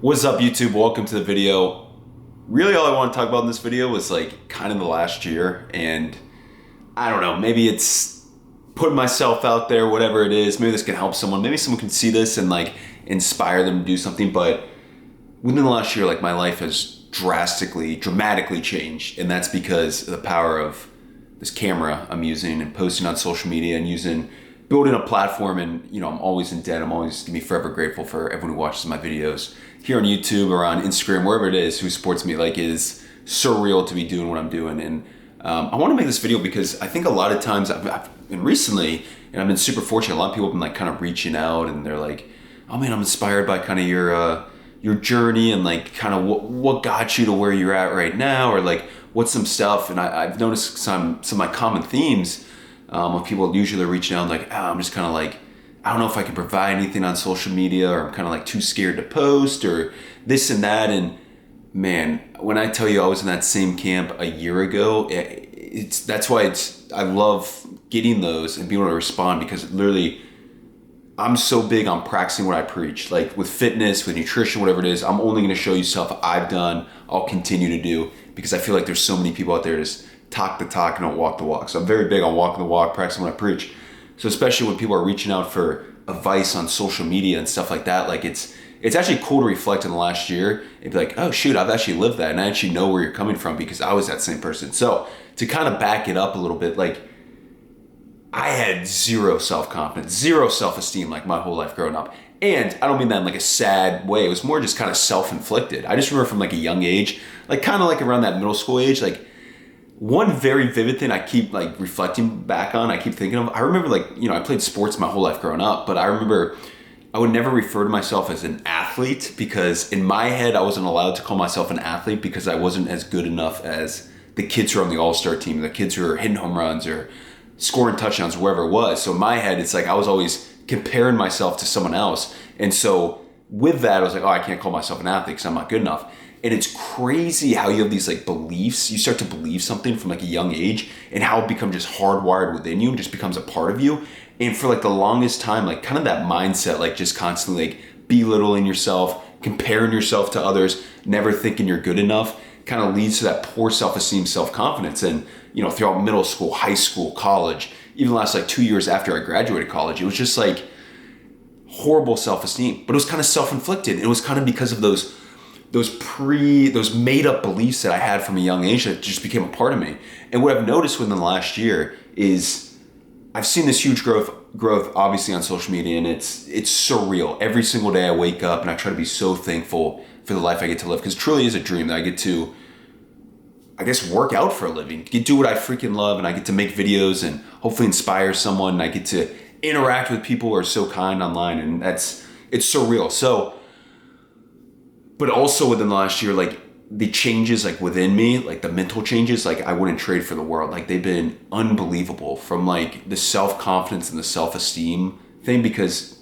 What's up, YouTube? Welcome to the video. Really, all I want to talk about in this video was like kind of the last year, and I don't know, maybe it's putting myself out there, whatever it is. Maybe this can help someone. Maybe someone can see this and like inspire them to do something. But within the last year, like my life has dramatically changed, and that's because of the power of this camera I'm using and posting on social media and building a platform. And I'm always in debt. I'm always gonna be forever grateful for everyone who watches my videos here on YouTube or on Instagram, wherever it is, who supports me. Like, it is surreal to be doing what I'm doing. And I want to make this video because I think a lot of times I've been recently, and I've been super fortunate. A lot of people have been like kind of reaching out, and they're like, "Oh man, I'm inspired by kind of your journey and like kind of what got you to where you're at right now, or like what's some stuff." And I've noticed some of my common themes of people usually reaching out like, "Oh, I'm just kind of like, I don't know if I can provide anything on social media, or I'm kind of like too scared to post, or this and that." And man, when I tell you I was in that same camp a year ago, that's why I love getting those and being able to respond, because literally I'm so big on practicing what I preach. Like with fitness, with nutrition, whatever it is, I'm only going to show you stuff I've done, I'll continue to do, because I feel like there's so many people out there just talk the talk and don't walk the walk. So I'm very big on walking the walk, practicing what I preach. So especially when people are reaching out for advice on social media and stuff like that, like it's actually cool to reflect in the last year and be like, oh shoot, I've actually lived that, and I actually know where you're coming from because I was that same person. So to kind of back it up a little bit, like I had zero self-confidence, zero self-esteem like my whole life growing up. And I don't mean that in like a sad way. It was more just kind of self-inflicted. I just remember from like a young age, like kind of like around that middle school age, like one very vivid thing I keep like reflecting back on, I keep thinking of, I remember like, I played sports my whole life growing up, but I remember I would never refer to myself as an athlete, because in my head, I wasn't allowed to call myself an athlete because I wasn't as good enough as the kids who are on the all-star team, the kids who are hitting home runs or scoring touchdowns, wherever it was. So in my head, it's like I was always comparing myself to someone else. And so with that, I was like, oh, I can't call myself an athlete because I'm not good enough. And it's crazy how you have these like beliefs. You start to believe something from like a young age, and how it becomes just hardwired within you and just becomes a part of you. And for like the longest time, like kind of that mindset, like just constantly like belittling yourself, comparing yourself to others, never thinking you're good enough, kind of leads to that poor self-esteem, self-confidence. And, throughout middle school, high school, college, even the last like 2 years after I graduated college, it was just like horrible self-esteem, but it was kind of self-inflicted. It was kind of because of those made up beliefs that I had from a young age that just became a part of me. And what I've noticed within the last year is I've seen this huge growth obviously on social media, and it's surreal. Every single day I wake up and I try to be so thankful for the life I get to live, because it truly is a dream that I get to, I guess, work out for a living, do what I freaking love, and I get to make videos and hopefully inspire someone, and I get to interact with people who are so kind online, and it's surreal. So, but also within the last year, like the changes like within me, like the mental changes, like I wouldn't trade for the world. Like they've been unbelievable, from like the self-confidence and the self-esteem thing, because,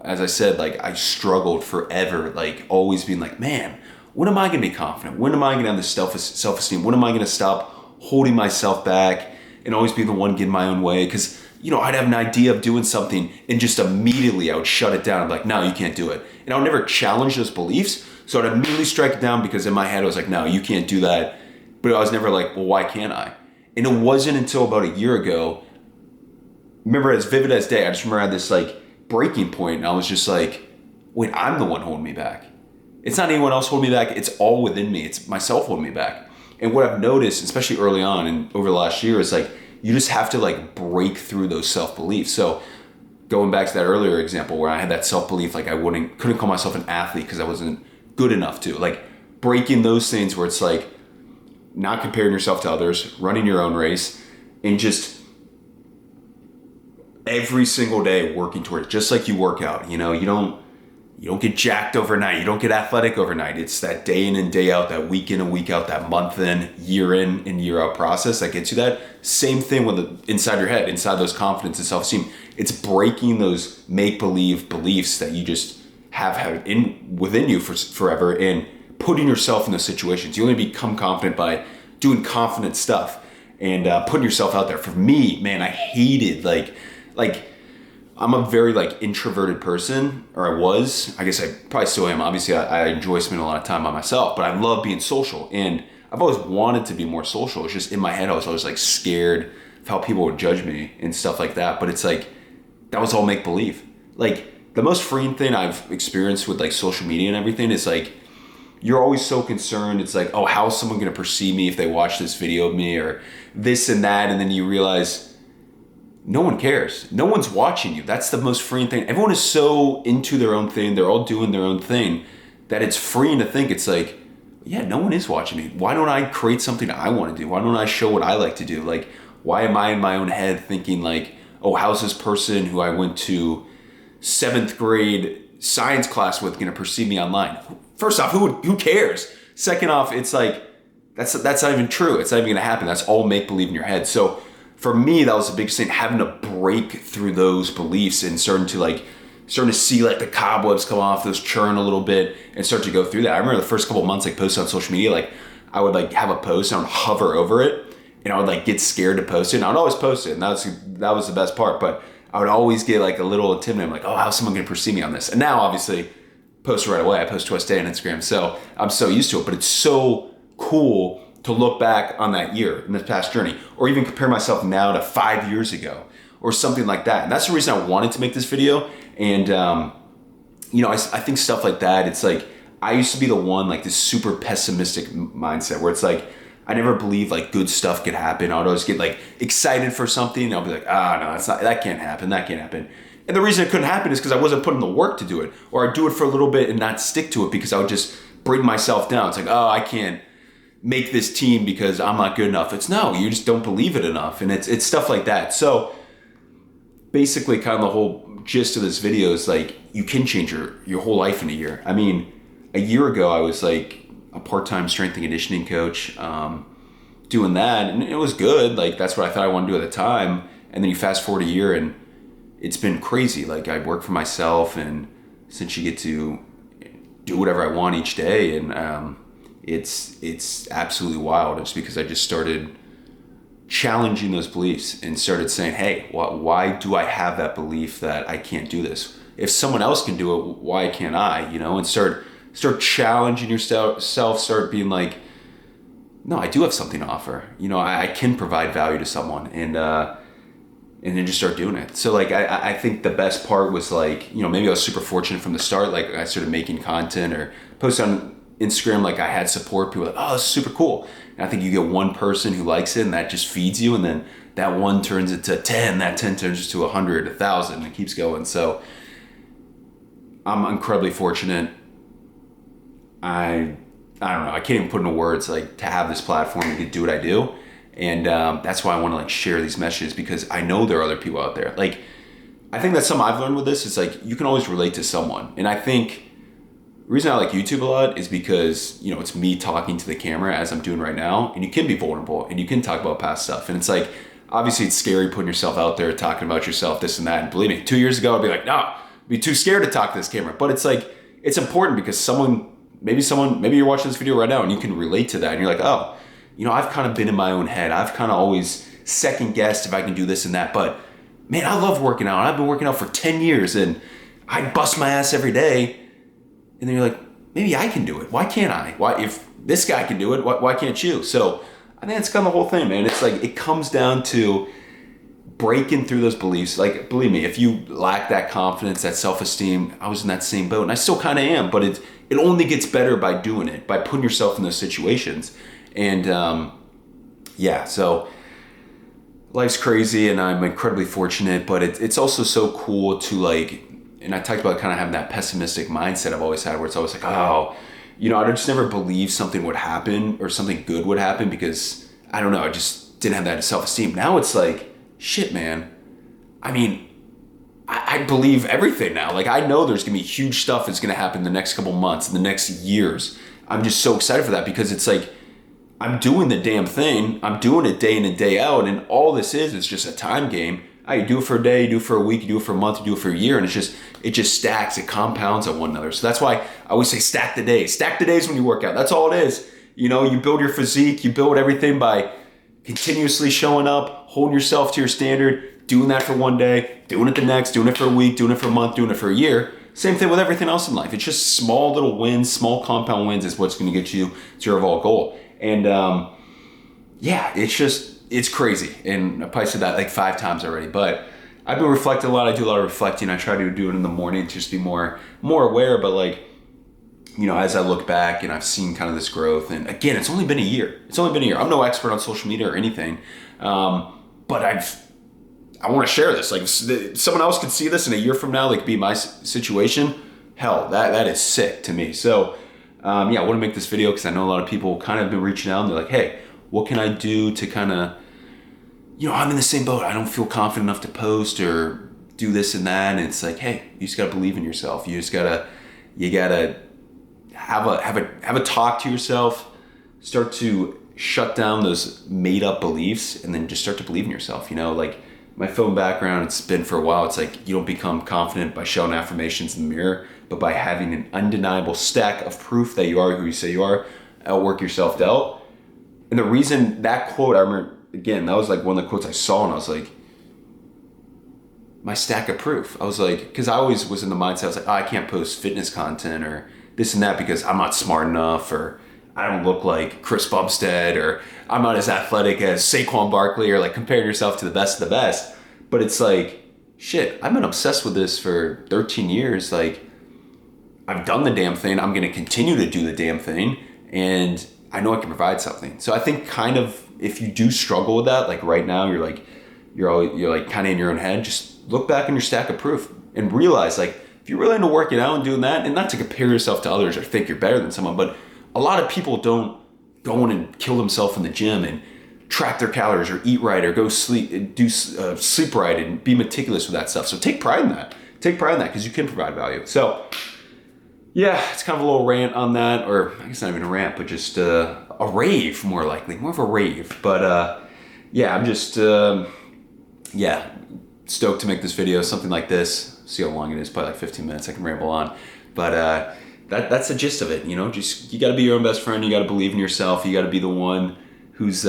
as I said, like I struggled forever, like always being like, man, when am I going to be confident? When am I going to have this self-esteem? When am I going to stop holding myself back and always be the one getting my own way? Because, I'd have an idea of doing something and just immediately I would shut it down. I'm like, no, you can't do it. And I would never challenge those beliefs. So I'd immediately strike it down, because in my head I was like, no, you can't do that. But I was never like, well, why can't I? And it wasn't until about a year ago, remember, as vivid as day, I just remember I had this like breaking point, and I was just like, wait, I'm the one holding me back. It's not anyone else holding me back. It's all within me. It's myself holding me back. And what I've noticed, especially early on and over the last year, is like you just have to like break through those self-beliefs. So going back to that earlier example where I had that self-belief, like I couldn't call myself an athlete because I wasn't good enough to, like breaking those things where it's like not comparing yourself to others, running your own race, and just every single day working towards it, just like you work out. You don't get jacked overnight. You don't get athletic overnight. It's that day in and day out, that week in and week out, that month in and year out process that gets you that. Same thing with inside your head, inside those confidence and self-esteem. It's breaking those make-believe beliefs that you just have had within you for forever, and putting yourself in those situations. You only become confident by doing confident stuff and putting yourself out there. For me, man, I hated like I'm a very like introverted person, or I was. I guess I probably still am. Obviously, I enjoy spending a lot of time by myself, but I love being social, and I've always wanted to be more social. It's just in my head, I was always like scared of how people would judge me and stuff like that. But it's like that was all make believe. Like the most freeing thing I've experienced with like social media and everything is like you're always so concerned. It's like, oh, how is someone going to perceive me if they watch this video of me or this and that, and then you realize. No one cares. No one's watching you. That's the most freeing thing. Everyone is so into their own thing. They're all doing their own thing that it's freeing to think it's like, yeah, no one is watching me. Why don't I create something I want to do? Why don't I show what I like to do? Like, why am I in my own head thinking like, oh, how's this person who I went to 7th grade science class with going to perceive me online? First off, who cares? Second off, it's like, that's not even true. It's not even going to happen. That's all make believe in your head. So for me, that was the biggest thing, having to break through those beliefs and starting to see like the cobwebs come off, those churn a little bit and start to go through that. I remember the first couple of months like posting on social media, like I would like have a post and I would hover over it and I would like get scared to post it. And I would always post it and that was the best part, but I would always get like a little intimidated. I'm like, oh, how's someone gonna perceive me on this? And now obviously post right away. I post twice a day on Instagram. So I'm so used to it, but it's so cool to look back on that year in this past journey, or even compare myself now to 5 years ago or something like that. And that's the reason I wanted to make this video. And, you know, I think stuff like that, it's like, I used to be the one, like this super pessimistic mindset where it's like, I never believed like good stuff could happen. I would always get like excited for something. And I'll be like, no, it's not, that can't happen. That can't happen. And the reason it couldn't happen is because I wasn't putting the work to do it, or I'd do it for a little bit and not stick to it because I would just bring myself down. It's like, oh, I can't make this team because I'm not good enough. It's no, you just don't believe it enough. And it's stuff like that. So basically kind of the whole gist of this video is like, you can change your whole life in a year. I mean, a year ago, I was like a part-time strength and conditioning coach, doing that. And it was good. Like that's what I thought I wanted to do at the time. And then you fast forward a year and it's been crazy. Like I work for myself and since you get to do whatever I want each day. And, it's absolutely wild. It's because I just started challenging those beliefs and started saying, hey, why do I have that belief that I can't do this? If someone else can do it, why can't I? You know, and start challenging yourself, start being like, no, I do have something to offer. You know, I can provide value to someone and then just start doing it. So like, I think the best part was like, you know, maybe I was super fortunate from the start. Like I started making content or post on Instagram, like I had support. People were like, oh, this is super cool. And I think you get one person who likes it and that just feeds you. And then that one turns into 10, that 10 turns to 100, 1,000, and it keeps going. So I'm incredibly fortunate. I don't know, I can't even put into words like to have this platform and to do what I do. And that's why I want to like share these messages because I know there are other people out there. Like, I think that's something I've learned with this is like, you can always relate to someone. And I think the reason I like YouTube a lot is because, you know, it's me talking to the camera as I'm doing right now, and you can be vulnerable and you can talk about past stuff. And it's like, obviously it's scary putting yourself out there, talking about yourself, this and that. And believe me, 2 years ago, I'd be like, no, I'd be too scared to talk to this camera. But it's like, it's important because maybe you're watching this video right now and you can relate to that. And you're like, oh, you know, I've kind of been in my own head. I've kind of always second guessed if I can do this and that. But man, I love working out. I've been working out for 10 years and I bust my ass every day. And then you're like, maybe I can do it. Why can't I? Why, if this guy can do it, why can't you? So I think it's kind of the whole thing, man. It's like, it comes down to breaking through those beliefs. Like, believe me, if you lack that confidence, that self-esteem, I was in that same boat and I still kind of am, but it only gets better by doing it, by putting yourself in those situations. And yeah, so life's crazy and I'm incredibly fortunate, but it's also so cool to like, and I talked about kind of having that pessimistic mindset I've always had where it's always like, oh, you know, I just never believed something would happen or something good would happen because, I don't know, I just didn't have that self-esteem. Now it's like, shit, man. I mean, I believe everything now. Like, I know there's going to be huge stuff that's going to happen in the next couple months, in the next years. I'm just so excited for that because it's like, I'm doing the damn thing. I'm doing it day in and day out. And all this is just a time game. You do it for a day, you do it for a week, you do it for a month, you do it for a year, and it just stacks, it compounds on one another. So that's why I always say stack the days. Stack the days when you work out. That's all it is. You know, you build your physique, you build everything by continuously showing up, holding yourself to your standard, doing that for one day, doing it the next, doing it for a week, doing it for a month, doing it for a year. Same thing with everything else in life. It's just small little wins, small compound wins is what's going to get you to your overall goal. And yeah, it's crazy. And I probably said that like 5 times already, but I've been reflecting a lot. I do a lot of reflecting. I try to do it in the morning to just be more aware. But like, you know, as I look back and I've seen kind of this growth, and again, it's only been a year. I'm no expert on social media or anything, but I want to share this. Like, someone else could see this in a year from now, like be my situation. Hell, that is sick to me. So, yeah, I want to make this video because I know a lot of people kind of been reaching out and they're like, hey, what can I do to kind of, you know, I'm in the same boat. I don't feel confident enough to post or do this and that. And it's like, hey, you just got to believe in yourself. You gotta have a talk to yourself, start to shut down those made up beliefs, and then just start to believe in yourself. You know, like my film background, it's been for a while. It's like you don't become confident by shouting affirmations in the mirror, but by having an undeniable stack of proof that you are who you say you are. Outwork your self-doubt. And the reason that quote, I remember, again, that was like one of the quotes I saw, and I was like, my stack of proof. I was like, because I always was in the mindset, I was like, oh, I can't post fitness content or this and that because I'm not smart enough, or I don't look like Chris Bumstead, or I'm not as athletic as Saquon Barkley, or like comparing yourself to the best of the best. But it's like, shit, I've been obsessed with this for 13 years. Like, I've done the damn thing. I'm going to continue to do the damn thing. And I know I can provide something. So I think kind of if you do struggle with that, like right now, you're like kind of in your own head, just look back in your stack of proof and realize, like, if you're really into working out and doing that, and not to compare yourself to others or think you're better than someone, but a lot of people don't go in and kill themselves in the gym and track their calories or eat right or go sleep, do sleep right and be meticulous with that stuff. So take pride in that. Take pride in that because you can provide value. So yeah, it's kind of a little rant on that, or I guess not even a rant, but just a rave, more likely, more of a rave. But yeah, I'm just stoked to make this video, something like this. See how long it is, probably like 15 minutes. I can ramble on, but that's the gist of it. You know, just you got to be your own best friend. You got to believe in yourself. You got to be the one who's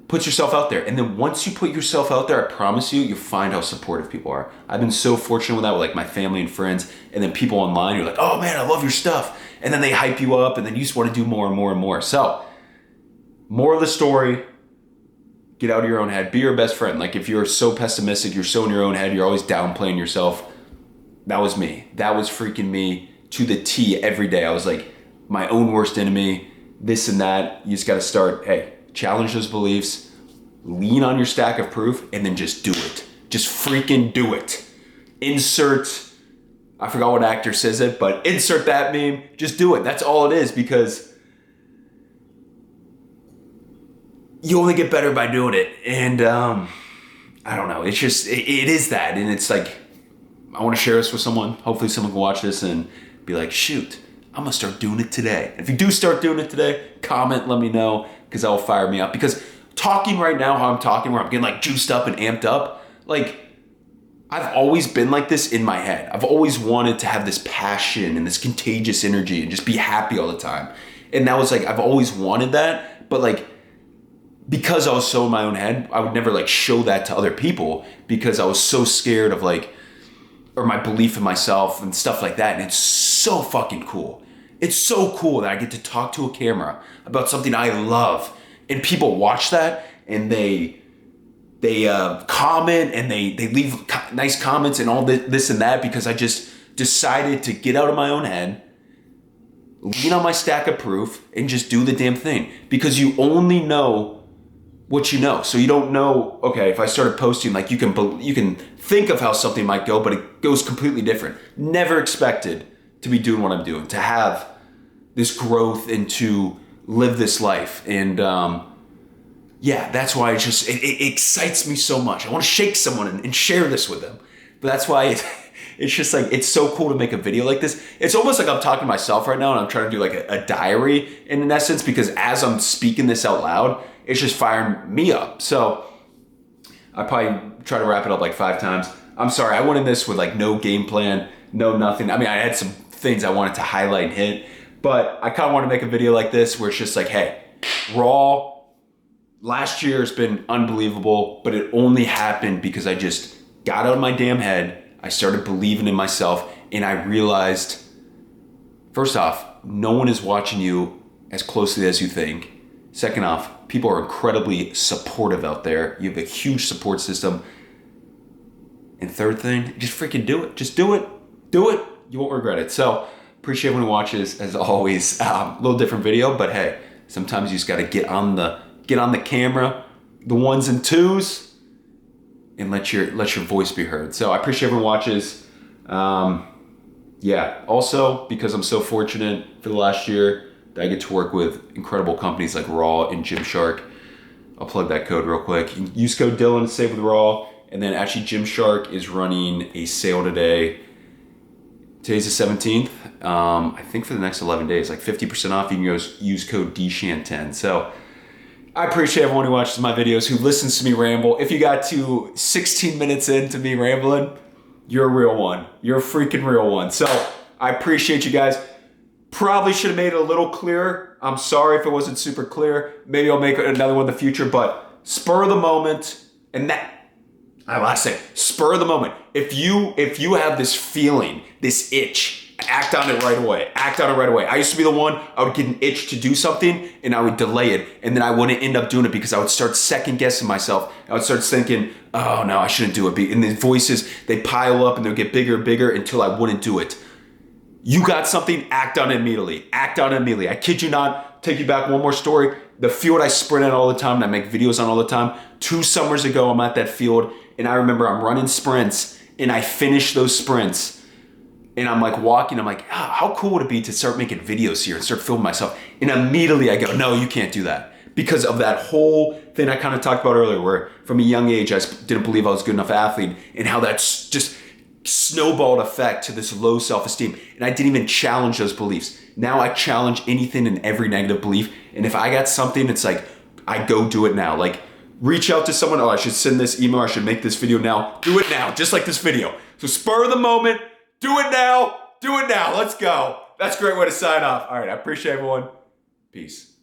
puts yourself out there. And then once you put yourself out there, I promise you, you'll find how supportive people are. I've been so fortunate with that, with like my family and friends, and then people online who are like, oh man, I love your stuff. And then they hype you up, and then you just want to do more and more and more. So, more of the story, get out of your own head. Be your best friend. Like, if you're so pessimistic, you're so in your own head, you're always downplaying yourself. That was me. That was freaking me to the T every day. I was like my own worst enemy, this and that. You just got to start, hey, challenge those beliefs, lean on your stack of proof, and then just do it. Just freaking do it. Insert, I forgot what actor says it, but insert that meme. Just do it. That's all it is, because you only get better by doing it. And I don't know. It's just, it is that. And it's like, I want to share this with someone. Hopefully someone can watch this and be like, shoot, I'm going to start doing it today. If you do start doing it today, comment, let me know, because that will fire me up. Because talking right now, how I'm talking, where I'm getting like juiced up and amped up, like, I've always been like this in my head. I've always wanted to have this passion and this contagious energy and just be happy all the time. And that was like, I've always wanted that, but like, because I was so in my own head, I would never like show that to other people because I was so scared of like, or my belief in myself and stuff like that. And it's so fucking cool. It's so cool that I get to talk to a camera about something I love, and people watch that and they comment and they leave nice comments and all this and that, because I just decided to get out of my own head, lean on my stack of proof, and just do the damn thing. Because you only know what you know. So you don't know, okay, if I started posting, like, you can think of how something might go, but it goes completely different. Never expected to be doing what I'm doing, to have this growth and to live this life. And yeah, that's why it excites me so much. I want to shake someone and share this with them. But that's why it's just like, it's so cool to make a video like this. It's almost like I'm talking to myself right now, and I'm trying to do like a diary in essence, because as I'm speaking this out loud, it's just firing me up. So I probably try to wrap it up like 5 times. I'm sorry, I went in this with like no game plan, no nothing. I mean, I had some things I wanted to highlight and hit, but I kind of want to make a video like this where it's just like, hey, raw, last year has been unbelievable, but it only happened because I just got out of my damn head. I started believing in myself, and I realized, first off, no one is watching you as closely as you think. Second off, people are incredibly supportive out there. You have a huge support system. And third thing, just freaking do it. Just do it. Do it. You won't regret it. So, appreciate everyone who watches. As always, a little different video, but hey, sometimes you just got to get on the camera, the ones and twos, and let your voice be heard. So I appreciate everyone watches. Yeah. Also, because I'm so fortunate for the last year that I get to work with incredible companies like Raw and Gymshark. I'll plug that code real quick. Use code Dylan to save with Raw. And then actually Gymshark is running a sale today. Today's the 17th. I think for the next 11 days, like 50% off. You can go use code DSHAN10. So I appreciate everyone who watches my videos, who listens to me ramble. If you got to 16 minutes into me rambling, you're a real one. You're a freaking real one. So I appreciate you guys. Probably should have made it a little clearer. I'm sorry if it wasn't super clear. Maybe I'll make another one in the future, but spur of the moment, and that, I say, spur of the moment. If you have this feeling, this itch, act on it right away. Act on it right away. I used to be the one, I would get an itch to do something and I would delay it, and then I wouldn't end up doing it because I would start second guessing myself. I would start thinking, oh no, I shouldn't do it. And the voices, they pile up and they'll get bigger and bigger until I wouldn't do it. You got something, act on it immediately. Act on it immediately. I kid you not. Take you back one more story. The field I sprint at all the time and I make videos on all the time. 2 summers ago, I'm at that field and I remember I'm running sprints and I finish those sprints and I'm like walking. I'm like, oh, how cool would it be to start making videos here and start filming myself? And immediately I go, no, you can't do that. Because of that whole thing I kind of talked about earlier, where from a young age, I didn't believe I was a good enough athlete, and how that's just snowballed effect to this low self-esteem. And I didn't even challenge those beliefs. Now I challenge anything and every negative belief. And if I got something, it's like, I go do it now. Like, reach out to someone. Oh, I should send this email. I should make this video now. Do it now, just like this video. So spur of the moment. Do it now. Do it now. Let's go. That's a great way to sign off. All right. I appreciate everyone. Peace.